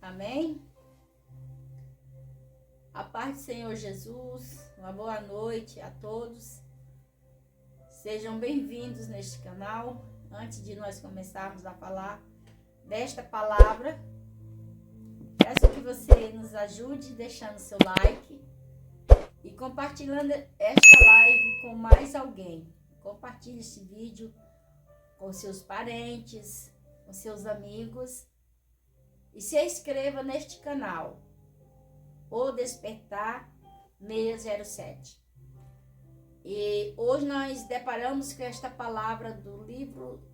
Amém? A paz do Senhor Jesus, uma boa noite a todos. Sejam bem-vindos neste canal. Antes de nós começarmos a falar desta palavra, peço que você nos ajude deixando seu like e compartilhando esta live com mais alguém. Compartilhe este vídeo com seus parentes, com seus amigos e se inscreva neste canal, O Despertar 607. E hoje nós deparamos com esta palavra do livro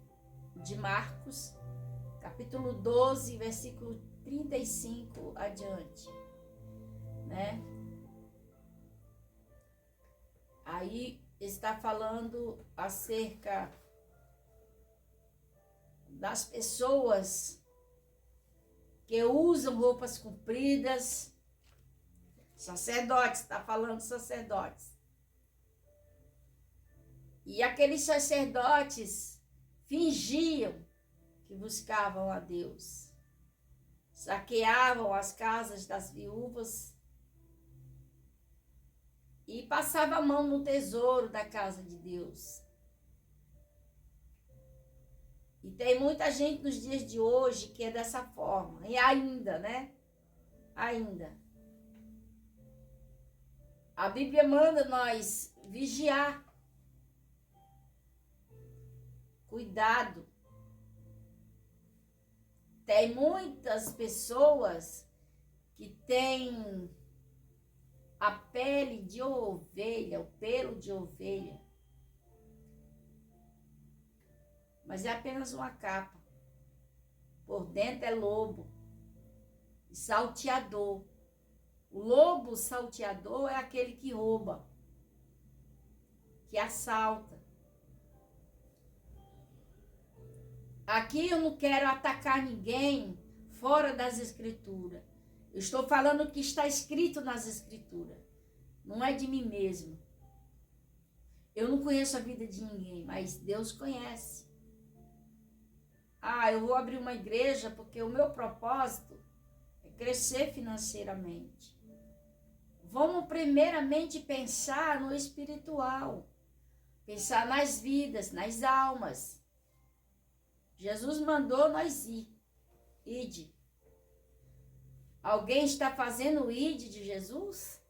de Marcos, capítulo 12, versículo 35 adiante, né? Aí está falando acerca das pessoas que usam roupas compridas, sacerdotes, está falando sacerdotes. E aqueles sacerdotes fingiam que buscavam a Deus, saqueavam as casas das viúvas e passavam a mão no tesouro da casa de Deus. E tem muita gente nos dias de hoje que é dessa forma. E ainda, né? Ainda. A Bíblia manda nós vigiar. Cuidado. Tem muitas pessoas que têm a pele de ovelha, o pelo de ovelha. Mas é apenas uma capa. Por dentro é lobo e salteador. O lobo salteador é aquele que rouba, que assalta. Aqui eu não quero atacar ninguém fora das Escrituras. Eu estou falando o que está escrito nas Escrituras. Não é de mim mesmo. Eu não conheço a vida de ninguém, mas Deus conhece. Eu vou abrir uma igreja porque o meu propósito é crescer financeiramente. Vamos primeiramente pensar no espiritual. Pensar nas vidas, nas almas. Jesus mandou nós ir. Ide. Alguém está fazendo o ide de Jesus?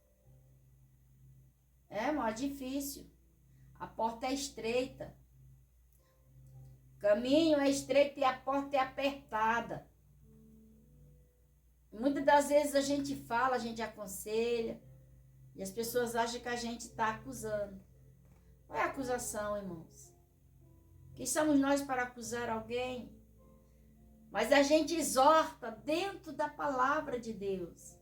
É mais difícil. A porta é estreita. O caminho é estreito e a porta é apertada. Muitas das vezes a gente fala, a gente aconselha, e as pessoas acham que a gente está acusando. Não é acusação, irmãos. Quem somos nós para acusar alguém? Mas a gente exorta dentro da palavra de Deus.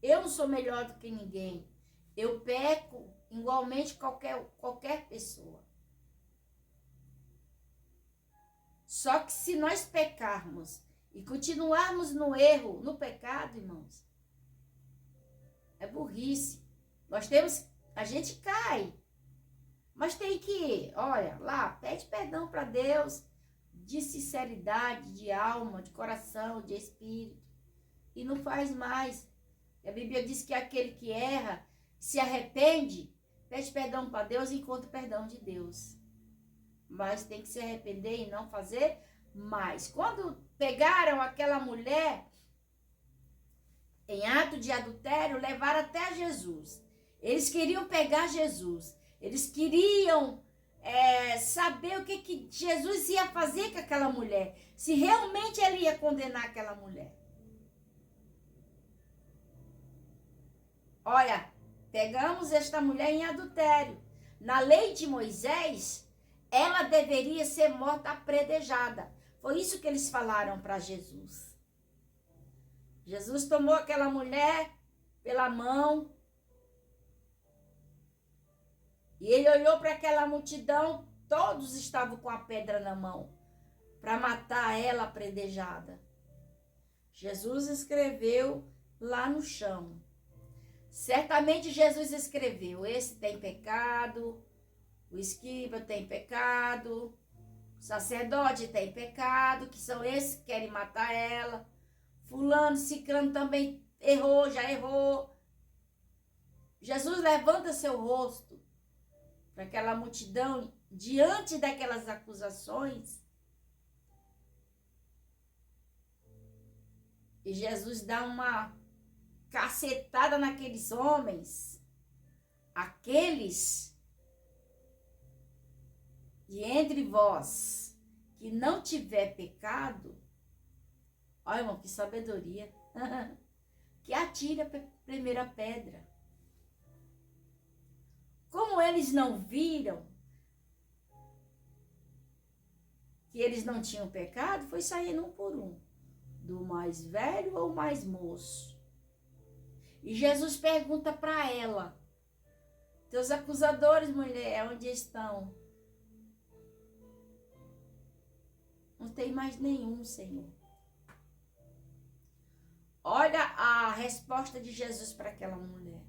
Eu não sou melhor do que ninguém. Eu peco igualmente qualquer pessoa. Só que se nós pecarmos e continuarmos no erro, no pecado, irmãos, é burrice. A gente cai. Mas tem que, olha, lá, pede perdão para Deus, de sinceridade, de alma, de coração, de espírito. E não faz mais. A Bíblia diz que aquele que erra, se arrepende, pede perdão para Deus e encontra o perdão de Deus. Mas tem que se arrepender e não fazer mais. Quando pegaram aquela mulher em ato de adultério, levaram até Jesus. Eles queriam pegar Jesus. Eles queriam saber o que Jesus ia fazer com aquela mulher. Se realmente ele ia condenar aquela mulher. Olha, pegamos esta mulher em adultério. Na lei de Moisés, ela deveria ser morta apredejada. Foi isso que eles falaram para Jesus. Jesus tomou aquela mulher pela mão. E ele olhou para aquela multidão, todos estavam com a pedra na mão, para matar ela apredejada. Jesus escreveu lá no chão. Certamente Jesus escreveu, esse tem pecado, o escriba tem pecado, o sacerdote tem pecado, que são esses que querem matar ela. fulano, ciclano também errou, já errou. Jesus levanta seu rosto para aquela multidão, diante daquelas acusações, e Jesus dá uma cacetada naqueles homens, aqueles e entre vós que não tiver pecado, olha, irmão, que sabedoria, que atire a primeira pedra. Como eles não viram que eles não tinham pecado, foi saindo um por um, do mais velho ao mais moço. E Jesus pergunta para ela: teus acusadores, mulher, onde estão? Não tem mais nenhum, Senhor. Olha a resposta de Jesus para aquela mulher.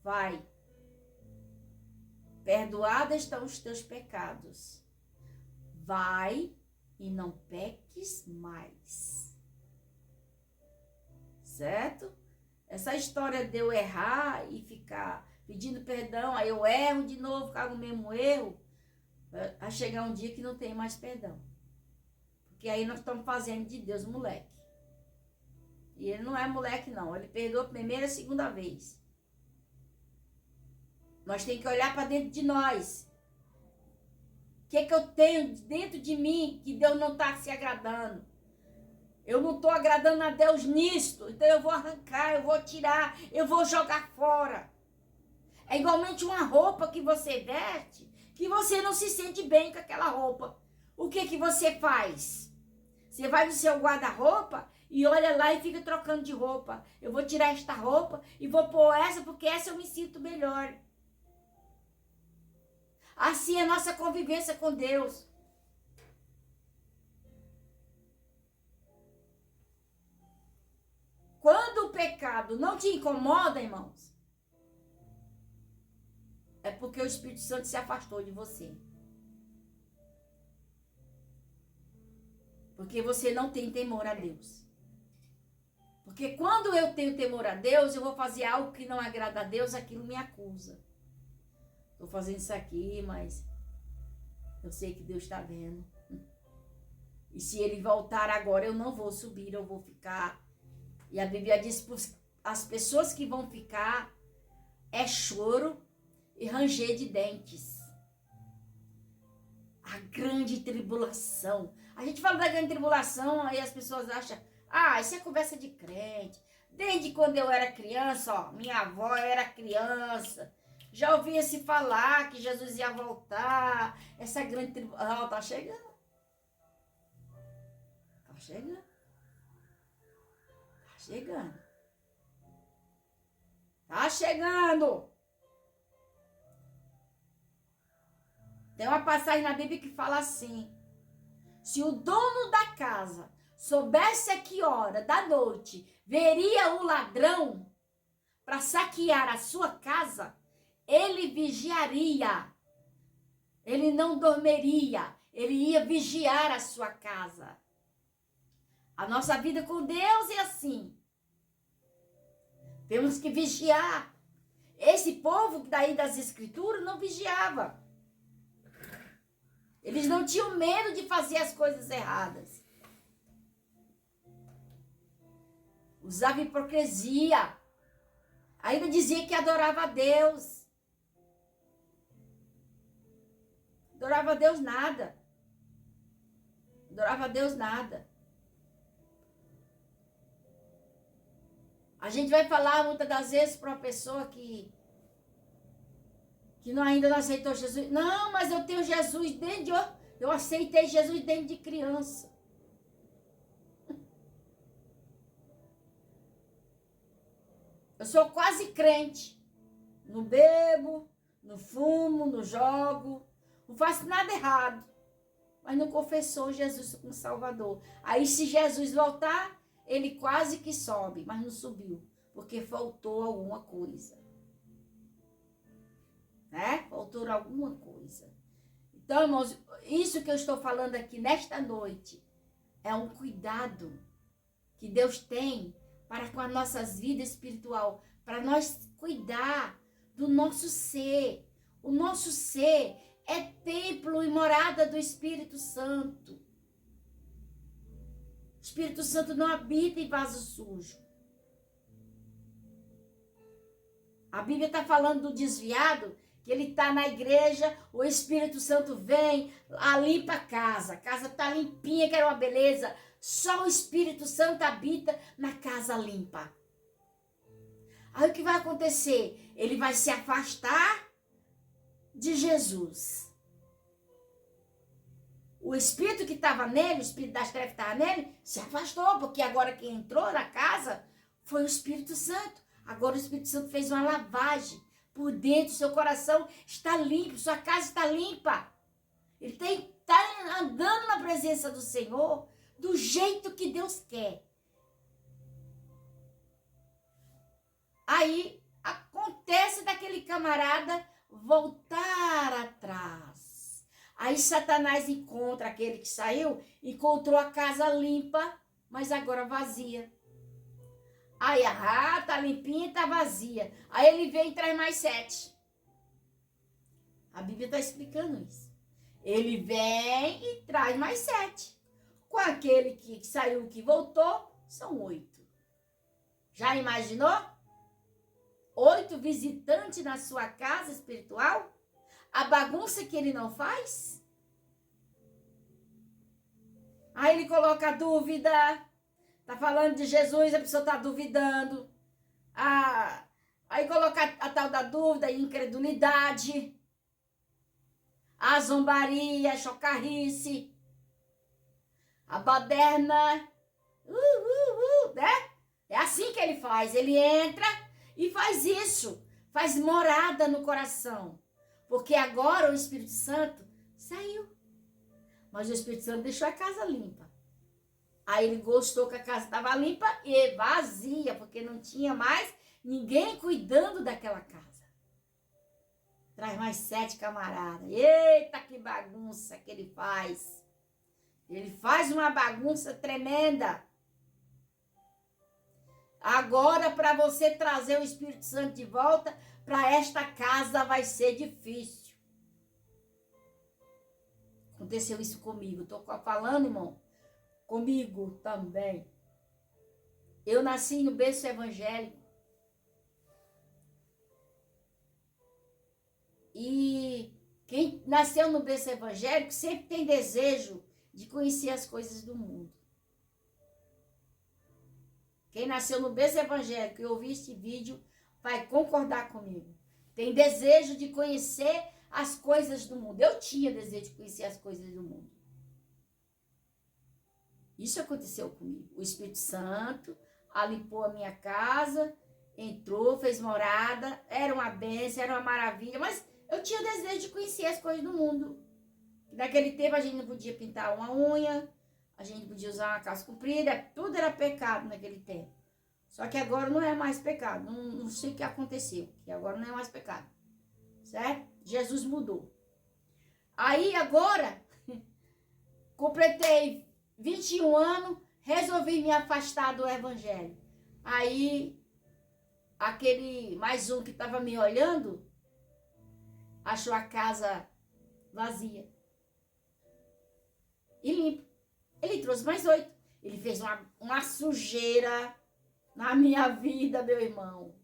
Vai, perdoados estão os teus pecados. Vai e não peques mais. Certo? Essa história de eu errar e ficar pedindo perdão, aí eu erro de novo, ficar no mesmo erro, vai chegar um dia que não tem mais perdão. Porque aí nós estamos fazendo de Deus moleque. E ele não é moleque, não. Ele perdoa a primeira e a segunda vez. Nós temos que olhar para dentro de nós. O que eu tenho dentro de mim que Deus não está se agradando? Eu não estou agradando a Deus nisto. Então eu vou arrancar, eu vou tirar, eu vou jogar fora. É igualmente uma roupa que você veste, que você não se sente bem com aquela roupa. O que você faz? Você vai no seu guarda-roupa e olha lá e fica trocando de roupa. Eu vou tirar esta roupa e vou pôr essa, porque essa eu me sinto melhor. Assim é a nossa convivência com Deus. Quando o pecado não te incomoda, irmãos, é porque o Espírito Santo se afastou de você. Porque você não tem temor a Deus. Porque quando eu tenho temor a Deus, eu vou fazer algo que não agrada a Deus, aquilo me acusa. Estou fazendo isso aqui, mas eu sei que Deus está vendo. E se ele voltar agora, eu não vou subir, eu vou ficar. E a Bíblia diz que as pessoas que vão ficar é choro e ranger de dentes. A grande tribulação. A gente fala da grande tribulação, aí as pessoas acham, isso é conversa de crente. Desde quando eu era criança, ó, minha avó era criança, já ouvia se falar que Jesus ia voltar. Essa grande tribulação, tá chegando. Tá chegando. Tá chegando. Tá chegando. Tem uma passagem na Bíblia que fala assim: se o dono da casa soubesse a que hora da noite veria o ladrão para saquear a sua casa, ele vigiaria. Ele não dormiria. Ele ia vigiar a sua casa. A nossa vida com Deus é assim. Temos que vigiar. Esse povo daí das Escrituras não vigiava. Eles não tinham medo de fazer as coisas erradas. Usava hipocrisia. Ainda dizia que adorava a Deus. Adorava a Deus nada. Adorava a Deus nada. A gente vai falar muitas das vezes para uma pessoa que ainda não aceitou Jesus. Não, mas eu tenho Jesus desde... Eu aceitei Jesus desde de criança. Eu sou quase crente. Não bebo, não fumo, não jogo. Não faço nada errado. Mas não confessou Jesus como Salvador. Aí se Jesus voltar, ele quase que sobe, mas não subiu. Porque faltou alguma coisa. Né? Faltou alguma coisa. Então, irmãos, isso que eu estou falando aqui nesta noite é um cuidado que Deus tem para com as nossas vidas espiritual, para nós cuidar do nosso ser. O nosso ser é templo e morada do Espírito Santo. O Espírito Santo não habita em vaso sujo. A Bíblia está falando do desviado, que ele está na igreja, o Espírito Santo vem, limpa a casa está limpinha, que era uma beleza. Só o Espírito Santo habita na casa limpa. Aí o que vai acontecer? Ele vai se afastar de Jesus. O Espírito que estava nele, o Espírito das trevas que estava nele, se afastou, porque agora quem entrou na casa foi o Espírito Santo. Agora o Espírito Santo fez uma lavagem por dentro, seu coração está limpo, sua casa está limpa. Ele está andando na presença do Senhor do jeito que Deus quer. Aí acontece daquele camarada voltar atrás. Aí Satanás encontra aquele que saiu, encontrou a casa limpa, mas agora vazia. Aí, tá limpinha e tá vazia. Aí ele vem e traz mais 7. A Bíblia está explicando isso. Ele vem e traz mais 7. Com aquele que saiu, que voltou, são 8. Já imaginou? 8 visitantes na sua casa espiritual? A bagunça que ele não faz? Aí ele coloca a dúvida. Tá falando de Jesus, a pessoa tá duvidando. Aí coloca a tal da dúvida, a incredulidade, a zombaria, a chocarrice, a baderna. Né? É assim que ele faz. Ele entra e faz isso. Faz morada no coração. Porque agora o Espírito Santo saiu. Mas o Espírito Santo deixou a casa limpa. Aí ele gostou que a casa estava limpa e vazia, porque não tinha mais ninguém cuidando daquela casa. Traz mais 7 camaradas. Eita, que bagunça que ele faz. Ele faz uma bagunça tremenda. Agora, para você trazer o Espírito Santo de volta, para esta casa vai ser difícil. Aconteceu isso comigo. Estou falando, irmão. Comigo também. Eu nasci no berço evangélico. E quem nasceu no berço evangélico sempre tem desejo de conhecer as coisas do mundo. Quem nasceu no berço evangélico e ouvir este vídeo vai concordar comigo. Tem desejo de conhecer as coisas do mundo. Eu tinha desejo de conhecer as coisas do mundo. Isso aconteceu comigo. O Espírito Santo limpou a minha casa, entrou, fez morada, era uma bênção, era uma maravilha, mas eu tinha desejo de conhecer as coisas do mundo. Naquele tempo a gente não podia pintar uma unha, a gente não podia usar uma calça comprida, tudo era pecado naquele tempo. Só que agora não é mais pecado, não sei o que aconteceu, que agora não é mais pecado, certo? Jesus mudou. Aí agora, completei 21 anos, resolvi me afastar do evangelho. Aí, aquele mais um que estava me olhando, achou a casa vazia e limpa. Ele trouxe mais 8. Ele fez uma sujeira na minha vida, meu irmão.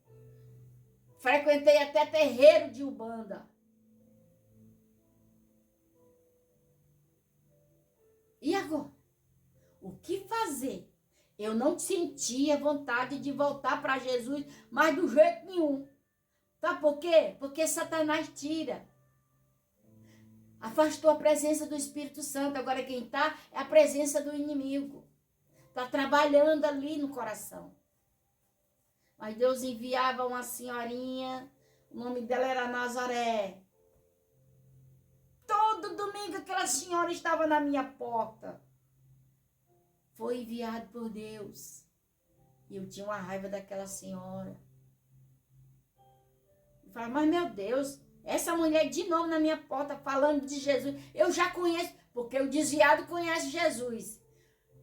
Frequentei até terreiro de Umbanda. E agora? O que fazer? Eu não sentia vontade de voltar para Jesus, mas do jeito nenhum. Sabe por quê? Porque Satanás tira. Afastou a presença do Espírito Santo. Agora quem está é a presença do inimigo. Está trabalhando ali no coração. Mas Deus enviava uma senhorinha, o nome dela era Nazaré. Todo domingo aquela senhora estava na minha porta. Foi enviado por Deus. E eu tinha uma raiva daquela senhora. Eu falava, mas meu Deus, essa mulher de novo na minha porta falando de Jesus. Eu já conheço, porque o desviado conhece Jesus.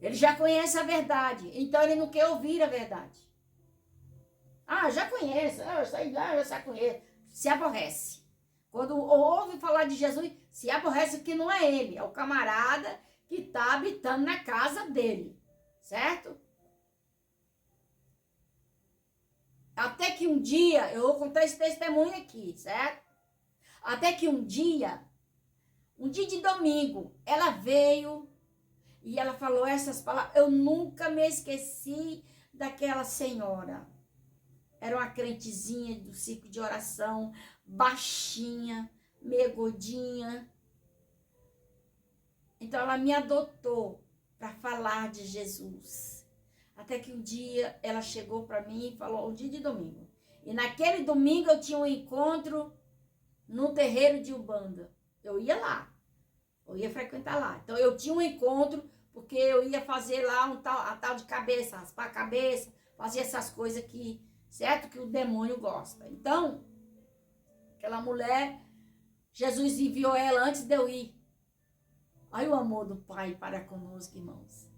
Ele já conhece a verdade, então ele não quer ouvir a verdade. Ah, já conheço, eu sei lá, eu já conheço. Se aborrece. Quando ouve falar de Jesus, se aborrece porque não é ele, é o camarada que está habitando na casa dele, certo? Até que um dia, eu vou contar esse testemunho aqui, certo? Até que um dia de domingo, ela veio e ela falou essas palavras. Eu nunca me esqueci daquela senhora. Era uma crentezinha do ciclo de oração, baixinha, meio gordinha. Então ela me adotou para falar de Jesus. Até que um dia ela chegou para mim e falou, um dia de domingo. E naquele domingo eu tinha um encontro no terreiro de Umbanda. Eu ia lá, eu ia frequentar lá. Então eu tinha um encontro porque eu ia fazer lá a tal de cabeça, raspar a cabeça, fazer essas coisas que, certo? Que o demônio gosta. Então, aquela mulher, Jesus enviou ela antes de eu ir. Olha o amor do Pai para conosco, irmãos.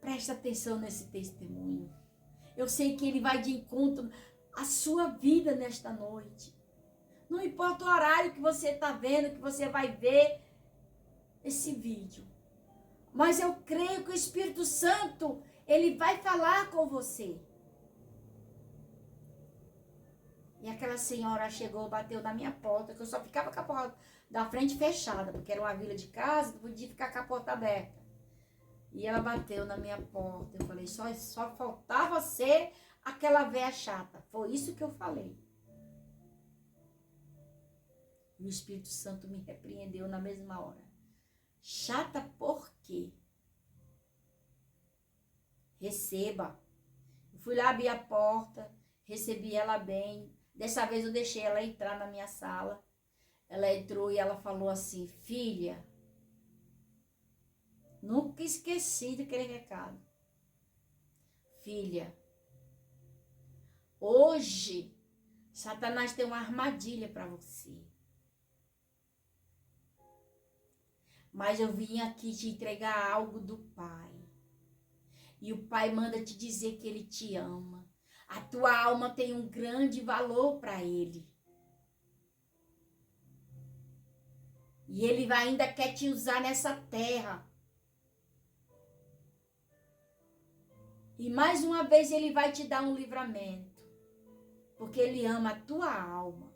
Presta atenção nesse testemunho. Eu sei que ele vai de encontro à sua vida nesta noite. Não importa o horário que você está vendo, que você vai ver esse vídeo. Mas eu creio que o Espírito Santo, ele vai falar com você. E aquela senhora chegou, bateu na minha porta, que eu só ficava com a porta da frente fechada, porque era uma vila de casa, não podia ficar com a porta aberta. E ela bateu na minha porta. Eu falei, só faltava ser aquela véia chata. Foi isso que eu falei. E o Espírito Santo me repreendeu na mesma hora. Chata por quê? Receba. Eu fui lá, abri a porta, recebi ela bem. Dessa vez eu deixei ela entrar na minha sala. Ela entrou e ela falou assim, filha, nunca esqueci daquele recado. Filha, hoje Satanás tem uma armadilha para você. Mas eu vim aqui te entregar algo do Pai. E o Pai manda te dizer que Ele te ama. A tua alma tem um grande valor para Ele. E Ele ainda quer te usar nessa terra. E mais uma vez Ele vai te dar um livramento. Porque Ele ama a tua alma.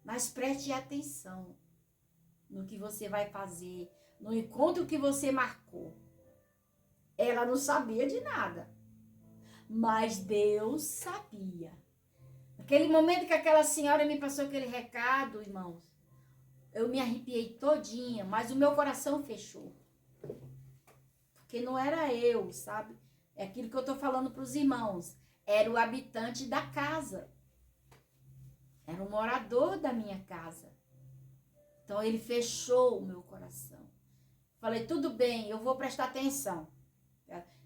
Mas preste atenção no que você vai fazer, no encontro que você marcou. Ela não sabia de nada, mas Deus sabia. Naquele momento que aquela senhora me passou aquele recado, irmãos, eu me arrepiei todinha, mas o meu coração fechou. Porque não era eu, sabe? É aquilo que eu estou falando para os irmãos. Era o habitante da casa. Era o morador da minha casa. Então, ele fechou o meu coração. Falei, tudo bem, eu vou prestar atenção.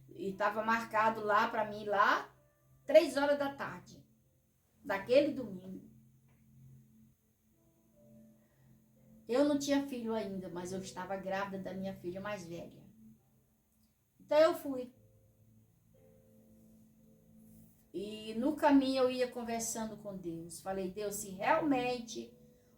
E estava marcado lá para mim, lá, 3 horas da tarde, daquele domingo. Eu não tinha filho ainda, mas eu estava grávida da minha filha mais velha. Então, eu fui. E no caminho eu ia conversando com Deus. Falei, Deus, se realmente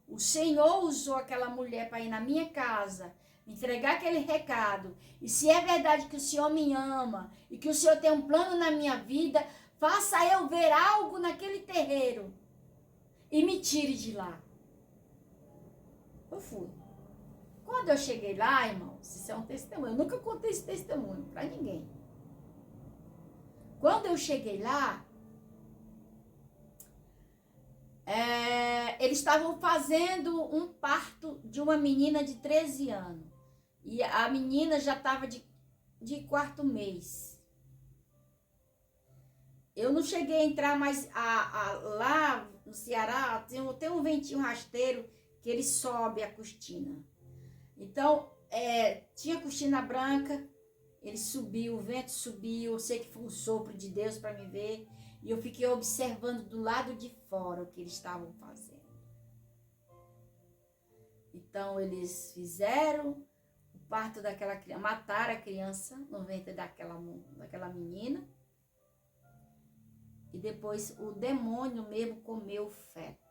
o Senhor usou aquela mulher para ir na minha casa, entregar aquele recado, e se é verdade que o Senhor me ama, e que o Senhor tem um plano na minha vida, faça eu ver algo naquele terreiro, e me tire de lá. Eu fui. Quando eu cheguei lá, irmãos, isso é um testemunho, eu nunca contei esse testemunho para ninguém. Quando eu cheguei lá, eles estavam fazendo um parto de uma menina de 13 anos. E a menina já estava de 4º mês. Eu não cheguei a entrar, mas lá no Ceará tem um ventinho rasteiro que ele sobe a cortina. Então, tinha cortina branca, ele subiu, o vento subiu, eu sei que foi um sopro de Deus para me ver. E eu fiquei observando do lado de fora o que eles estavam fazendo. Então, eles fizeram o parto daquela criança, mataram a criança no ventre daquela menina. E depois o demônio mesmo comeu o feto.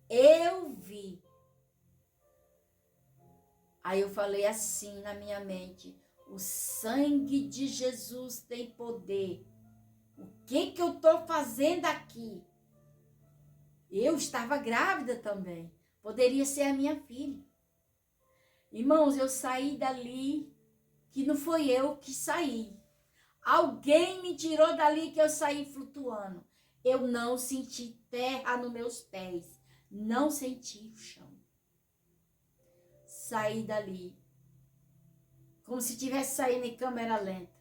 Eu vi. Aí eu falei assim na minha mente: o sangue de Jesus tem poder. O que eu estou fazendo aqui? Eu estava grávida também. Poderia ser a minha filha. Irmãos, eu saí dali, que não foi eu que saí. Alguém me tirou dali que eu saí flutuando. Eu não senti terra nos meus pés. Não senti o chão. Saí dali. Como se tivesse saído em câmera lenta.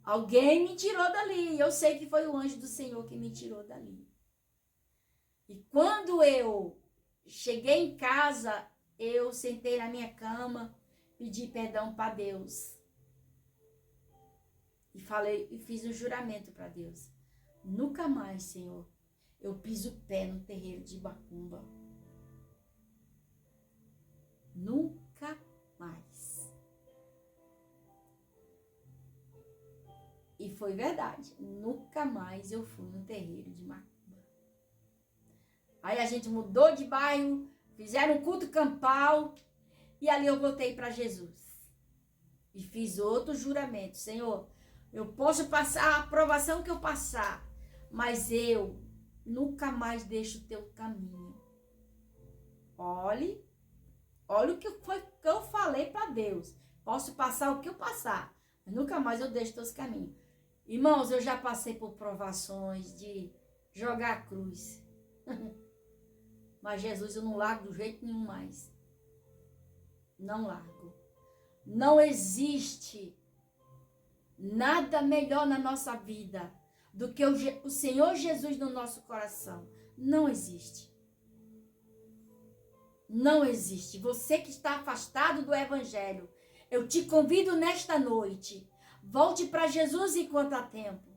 Alguém me tirou dali. Eu sei que foi o anjo do Senhor que me tirou dali. E quando eu cheguei em casa, eu sentei na minha cama, pedi perdão para Deus. E falei, e fiz um juramento para Deus. Nunca mais, Senhor, eu piso o pé no terreiro de Macumba. Nunca mais. E foi verdade. Nunca mais eu fui no terreiro de Macumba. Aí a gente mudou de bairro, fizeram um culto campal e ali eu voltei para Jesus. E fiz outro juramento. Senhor, eu posso passar a aprovação que eu passar, mas eu nunca mais deixo o teu caminho. Olhe o que foi que eu falei para Deus. Posso passar o que eu passar, mas nunca mais eu deixo teus caminhos. Irmãos, eu já passei por provações de jogar a cruz. Mas Jesus eu não largo do jeito nenhum mais. Não largo. Não existe nada melhor na nossa vida do que o Senhor Jesus no nosso coração. Não existe. Não existe. Você que está afastado do Evangelho, eu te convido nesta noite. Volte para Jesus enquanto há tempo.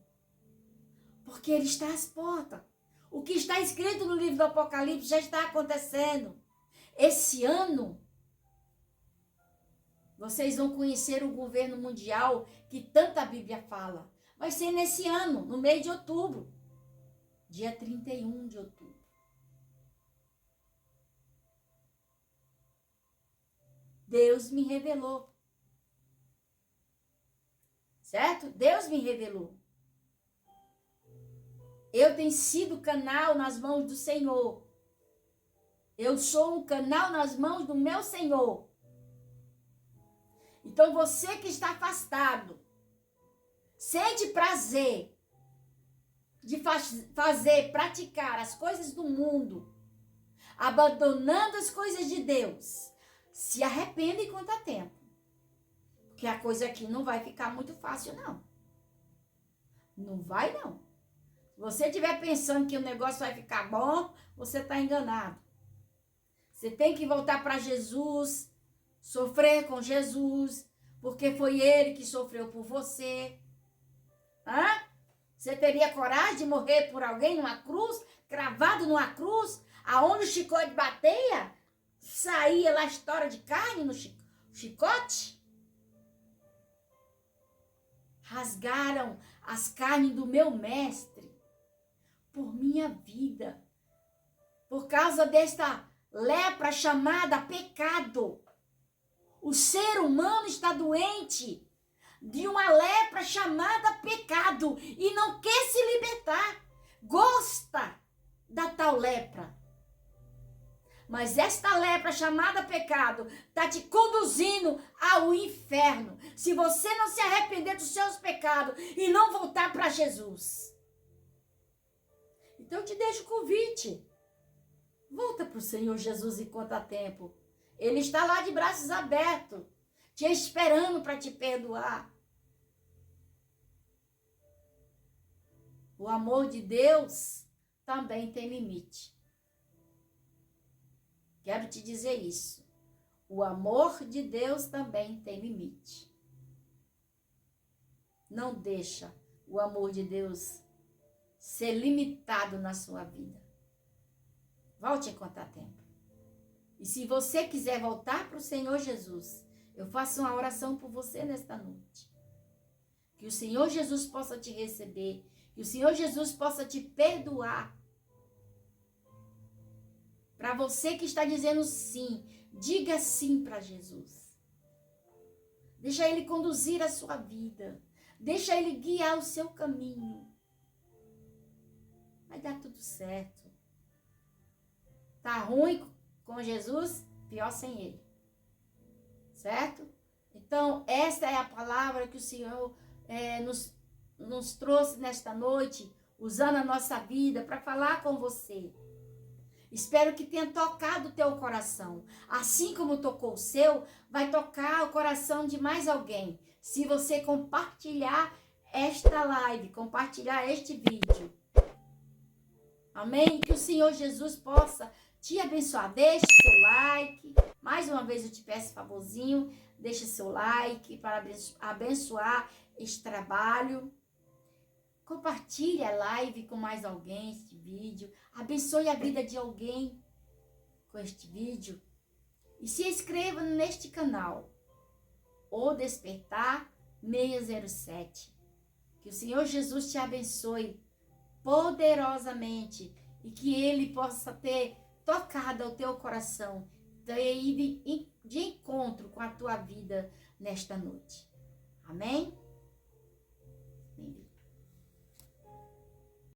Porque Ele está às portas. O que está escrito no livro do Apocalipse já está acontecendo. Esse ano, vocês vão conhecer o governo mundial que tanta Bíblia fala. Vai ser nesse ano, no mês de outubro. Dia 31 de outubro. Deus me revelou. Certo? Deus me revelou. Eu tenho sido canal nas mãos do Senhor. Eu sou um canal nas mãos do meu Senhor. Então você que está afastado, sente prazer de praticar as coisas do mundo, abandonando as coisas de Deus, se arrependa enquanto há tempo. Porque a coisa aqui não vai ficar muito fácil, não. Não vai, não. Se você estiver pensando que o negócio vai ficar bom, você está enganado. Você tem que voltar para Jesus, sofrer com Jesus, porque foi Ele que sofreu por você. Hã? Você teria coragem de morrer por alguém numa cruz, cravado numa cruz, aonde o chicote bateia, saía lá a história de carne no chicote? Rasgaram as carnes do meu mestre por minha vida, por causa desta lepra chamada pecado. O ser humano está doente de uma lepra chamada pecado e não quer se libertar. Gosta da tal lepra. Mas esta lepra chamada pecado está te conduzindo ao inferno. Se você não se arrepender dos seus pecados e não voltar para Jesus. Então eu te deixo o convite. Volta para o Senhor Jesus enquanto há tempo. Ele está lá de braços abertos, te esperando para te perdoar. O amor de Deus também tem limite. Quero te dizer isso. O amor de Deus também tem limite. Não deixa o amor de Deus ser limitado na sua vida. Volte enquanto há tempo. E se você quiser voltar para o Senhor Jesus, eu faço uma oração por você nesta noite. Que o Senhor Jesus possa te receber, que o Senhor Jesus possa te perdoar. Para você que está dizendo sim, diga sim para Jesus. Deixa Ele conduzir a sua vida. Deixa Ele guiar o seu caminho. Vai dar tudo certo. Tá ruim com Jesus? Pior sem Ele. Certo? Então, esta é a palavra que o Senhor nos trouxe nesta noite, usando a nossa vida para falar com você. Espero que tenha tocado o teu coração. Assim como tocou o seu, vai tocar o coração de mais alguém. Se você compartilhar esta live, compartilhar este vídeo. Amém? Que o Senhor Jesus possa te abençoar. Deixe seu like. Mais uma vez eu te peço favorzinho. Deixe seu like para abençoar este trabalho. Compartilhe a live com mais alguém, este vídeo. Abençoe a vida de alguém com este vídeo. E se inscreva neste canal, O Despertar 607. Que o Senhor Jesus te abençoe poderosamente e que Ele possa ter tocado ao teu coração, ter ido de encontro com a tua vida nesta noite. Amém?